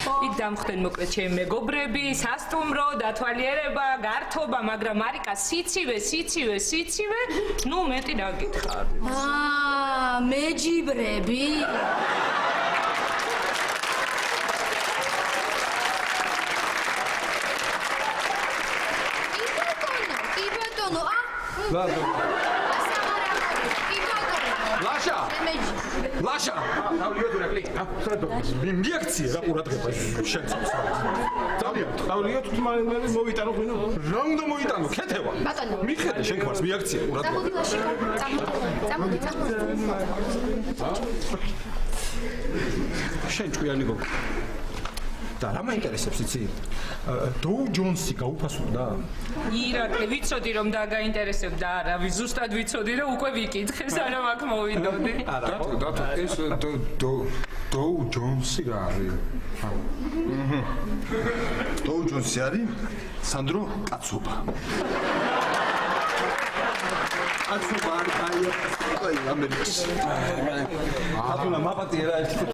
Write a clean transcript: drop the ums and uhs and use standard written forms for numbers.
იქ დამხდნენ მოკლედ ჩემი მეგობრები, სასტუმრო, დათვალიერება, გართობა, მაგრამ მარიკა სიცივე, ნუ მეტი დაგითხარ. მეჯიბრები. კი ბატონო, ლაშა! ლაშა! მიაქცია რა ყურადღება შეცავს. დავლიოთ თმაინები მოვიტანო ღვინო. რა უნდა მოიტანო? ქეთევა. მიხედე შენ ქვას მიაქცია ყურადღება. წამოდი ლაშა. წამოდი. შენ ჭკვიანი გოგო. და რა მაინტერესებს იცი? დოუ ჯონსი გაუფასურდა? ირაკლი, ვიცოდი რომ დაგაინტერესებდა, არა, ზუსტად ვიცოდი რომ უკვე ვიკითხე, სანამ აქ მოვიდოდი. დათო, ეს დოუ ჯონსი რა არის? დოუ ჯონსი არის სანდრო კაცობა. კაცობა არის აი ამერიკის. აბა მაპატია რა ერთი